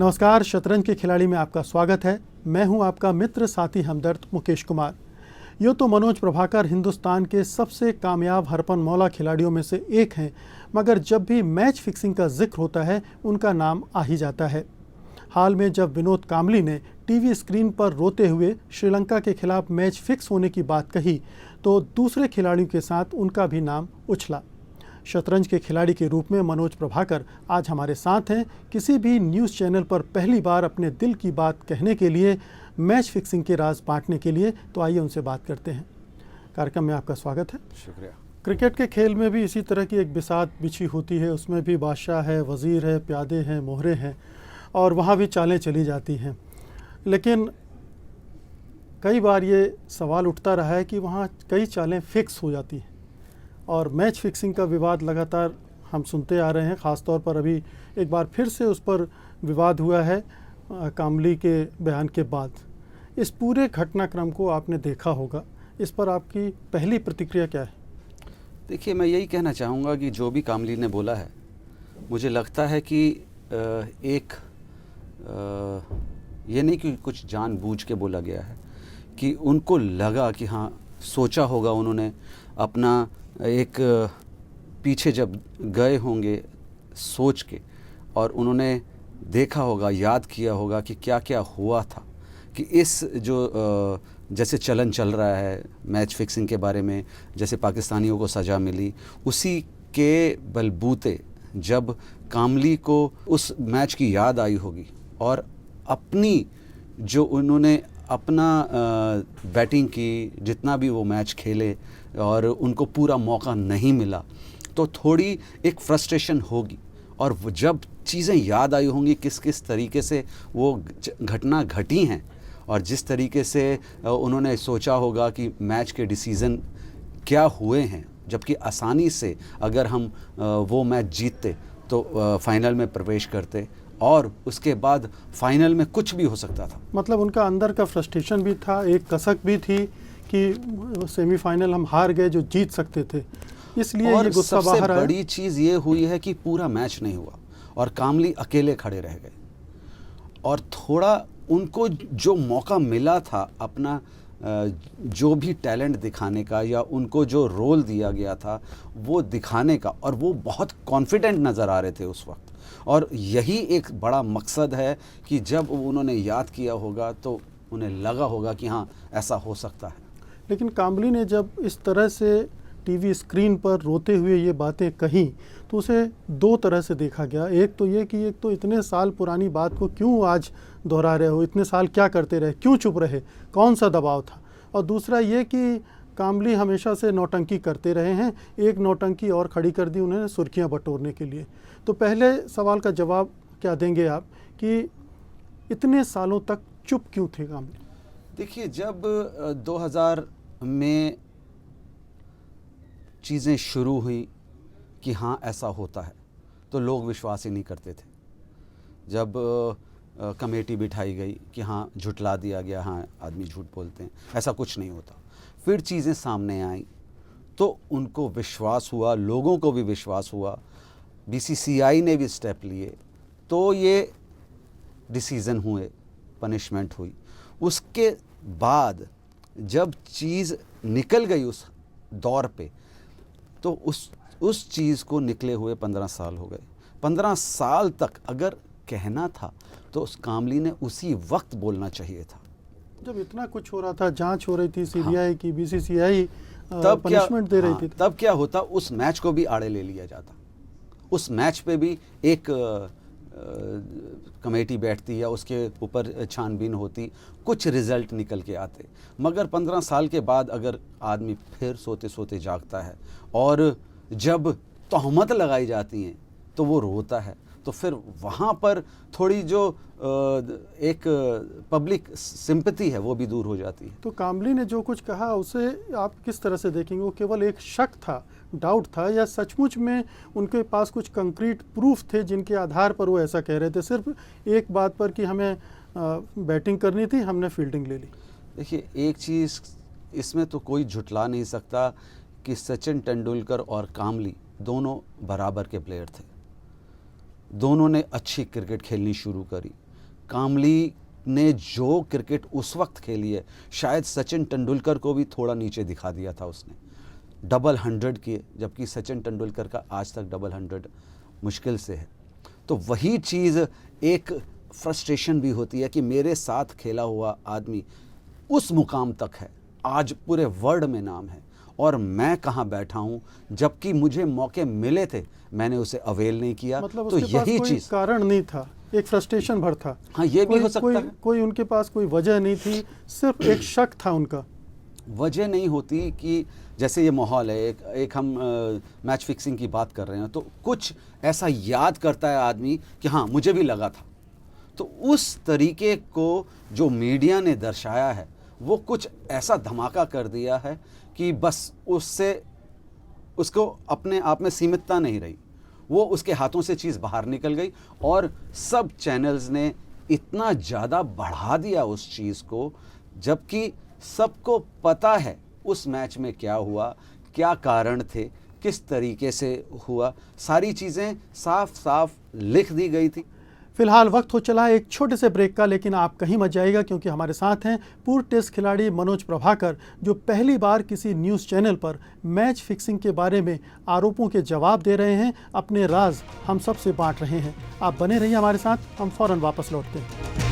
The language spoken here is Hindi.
नमस्कार, शतरंज के खिलाड़ी में आपका स्वागत है। मैं हूं आपका मित्र साथी हमदर्द मुकेश कुमार। यूँ तो मनोज प्रभाकर हिंदुस्तान के सबसे कामयाब हरपन मौला खिलाड़ियों में से एक हैं, मगर जब भी मैच फिक्सिंग का जिक्र होता है उनका नाम आ ही जाता है। हाल में जब विनोद कांबली ने टीवी स्क्रीन पर रोते हुए श्रीलंका के खिलाफ मैच फिक्स होने की बात कही तो दूसरे खिलाड़ियों के साथ उनका भी नाम उछला। शतरंज के खिलाड़ी के रूप में मनोज प्रभाकर आज हमारे साथ हैं। किसी भी न्यूज़ चैनल पर पहली बार अपने दिल की बात कहने के लिए, मैच फिक्सिंग के राज बांटने के लिए, तो आइए उनसे बात करते हैं। कार्यक्रम में आपका स्वागत है। शुक्रिया। क्रिकेट के खेल में भी इसी तरह की एक बिसात बिछी होती है, उसमें भी बादशाह है, वज़ीर है, प्यादे हैं, मोहरे हैं और वहाँ भी चालें चली जाती हैं। लेकिन कई बार ये सवाल उठता रहा है कि वहाँ कई चालें फिक्स हो जाती हैं और मैच फिक्सिंग का विवाद लगातार हम सुनते आ रहे हैं। ख़ास तौर पर अभी एक बार फिर से उस पर विवाद हुआ है कांबली के बयान के बाद। इस पूरे घटनाक्रम को आपने देखा होगा, इस पर आपकी पहली प्रतिक्रिया क्या है? देखिए, मैं यही कहना चाहूँगा कि जो भी कांबली ने बोला है, मुझे लगता है कि ये नहीं कि कुछ जानबूझ के बोला गया है, कि उनको लगा कि हाँ, सोचा होगा उन्होंने अपना एक पीछे जब गए होंगे सोच के, और उन्होंने देखा होगा, याद किया होगा कि क्या क्या हुआ था, कि इस जो जैसे चलन चल रहा है मैच फिक्सिंग के बारे में, जैसे पाकिस्तानियों को सज़ा मिली, उसी के बलबूते जब कांबली को उस मैच की याद आई होगी और अपनी जो उन्होंने अपना बैटिंग की, जितना भी वो मैच खेले और उनको पूरा मौका नहीं मिला, तो थोड़ी एक फ्रस्ट्रेशन होगी। और जब चीज़ें याद आई होंगी किस किस तरीके से वो घटना घटी हैं और जिस तरीके से उन्होंने सोचा होगा कि मैच के डिसीज़न क्या हुए हैं, जबकि आसानी से अगर हम वो मैच जीतते तो फाइनल में प्रवेश करते और उसके बाद फाइनल में कुछ भी हो सकता था। मतलब उनका अंदर का फ्रस्ट्रेशन भी था, एक कसक भी थी कि सेमीफाइनल हम हार गए जो जीत सकते थे, इसलिए ये गुस्सा बाहर आया। बड़ी चीज़ ये हुई है कि पूरा मैच नहीं हुआ और कांबली अकेले खड़े रह गए और थोड़ा उनको जो मौका मिला था अपना जो भी टैलेंट दिखाने का या उनको जो रोल दिया गया था वो दिखाने का, और वो बहुत कॉन्फिडेंट नज़र आ रहे थे उस वक्त। और यही एक बड़ा मकसद है कि जब उन्होंने याद किया होगा तो उन्हें लगा होगा कि हाँ, ऐसा हो सकता है। लेकिन कांबली ने जब इस तरह से टीवी स्क्रीन पर रोते हुए ये बातें कहीं तो उसे दो तरह से देखा गया। एक तो ये कि एक तो इतने साल पुरानी बात को क्यों आज दोहरा रहे हो, इतने साल क्या करते रहे, क्यों चुप रहे, कौन सा दबाव था। और दूसरा ये कि कांबली हमेशा से नौटंकी करते रहे हैं, एक नौटंकी और खड़ी कर दी उन्होंने सुर्खियाँ बटोरने के लिए। तो पहले सवाल का जवाब क्या देंगे आप कि इतने सालों तक चुप क्यों थे कांबली? देखिए, जब 2000 में चीज़ें शुरू हुई कि हाँ ऐसा होता है, तो लोग विश्वास ही नहीं करते थे। जब कमेटी बिठाई गई कि हाँ, झुटला दिया गया, हाँ आदमी झूठ बोलते हैं, ऐसा कुछ नहीं होता। फिर चीज़ें सामने आई तो उनको विश्वास हुआ, लोगों को भी विश्वास हुआ, बीसीसीआई ने भी स्टेप लिए, तो ये डिसीज़न हुए, पनिशमेंट हुई। उसके बाद जब चीज़ निकल गई उस दौर पे, तो उस चीज़ को निकले हुए 15 साल हो गए। 15 साल तक अगर कहना था तो उस कांबली ने उसी वक्त बोलना चाहिए था जब इतना कुछ हो रहा था, जांच हो रही थी सीबीआई की, बीसीसीआई तब पनिशमेंट दे रही थी। तब क्या होता, उस मैच को भी आड़े ले लिया जाता, उस मैच पे भी एक कमेटी बैठती या उसके ऊपर छानबीन होती, कुछ रिजल्ट निकल के आते। मगर 15 साल के बाद अगर आदमी फिर सोते सोते जागता है और जब तोहमत लगाई जाती हैं तो वो रोता है, तो फिर वहाँ पर थोड़ी जो एक पब्लिक सिंपैथी है वो भी दूर हो जाती है। तो कांबली ने जो कुछ कहा उसे आप किस तरह से देखेंगे? वो केवल एक शक था, डाउट था, या सचमुच में उनके पास कुछ कंक्रीट प्रूफ थे जिनके आधार पर वो ऐसा कह रहे थे? सिर्फ एक बात पर कि हमें बैटिंग करनी थी, हमने फील्डिंग ले ली। देखिए, एक चीज़ इसमें तो कोई झुटला नहीं सकता कि सचिन तेंदुलकर और कांबली दोनों बराबर के प्लेयर थे। दोनों ने अच्छी क्रिकेट खेलनी शुरू करी। कामली ने जो क्रिकेट उस वक्त खेली है, शायद सचिन तेंदुलकर को भी थोड़ा नीचे दिखा दिया था उसने। डबल 100 किए, जबकि सचिन तेंदुलकर का आज तक डबल 100 मुश्किल से है। तो वही चीज़ एक फ्रस्ट्रेशन भी होती है कि मेरे साथ खेला हुआ आदमी उस मुकाम तक है, आज पूरे वर्ल्ड में नाम है, और मैं कहाँ बैठा हूँ, जबकि मुझे मौके मिले थे, मैंने उसे अवेल नहीं किया। मतलब तो उसके पास यही कोई चीज़, कारण नहीं था, एक फ्रस्ट्रेशन भर था। हाँ, ये भी हो सकता है। कोई उनके पास कोई वजह नहीं थी, सिर्फ एक शक था उनका। वजह नहीं होती कि जैसे ये माहौल है, एक हम मैच फिक्सिंग की बात कर रहे हैं, तो कुछ ऐसा याद करता है आदमी कि हाँ मुझे भी लगा था। तो उस तरीके को जो मीडिया ने दर्शाया है, वो कुछ ऐसा धमाका कर दिया है कि बस उसको अपने आप में सीमितता नहीं रही, वो उसके हाथों से चीज़ बाहर निकल गई, और सब चैनल्स ने इतना ज़्यादा बढ़ा दिया उस चीज़ को, जबकि सबको पता है उस मैच में क्या हुआ, क्या कारण थे, किस तरीके से हुआ, सारी चीज़ें साफ साफ लिख दी गई थी। फिलहाल वक्त हो चला है एक छोटे से ब्रेक का, लेकिन आप कहीं मत जाइएगा, क्योंकि हमारे साथ हैं पूर्व टेस्ट खिलाड़ी मनोज प्रभाकर, जो पहली बार किसी न्यूज़ चैनल पर मैच फिक्सिंग के बारे में आरोपों के जवाब दे रहे हैं, अपने राज हम सब से बांट रहे हैं। आप बने रहिए हमारे साथ, हम फौरन वापस लौटते हैं।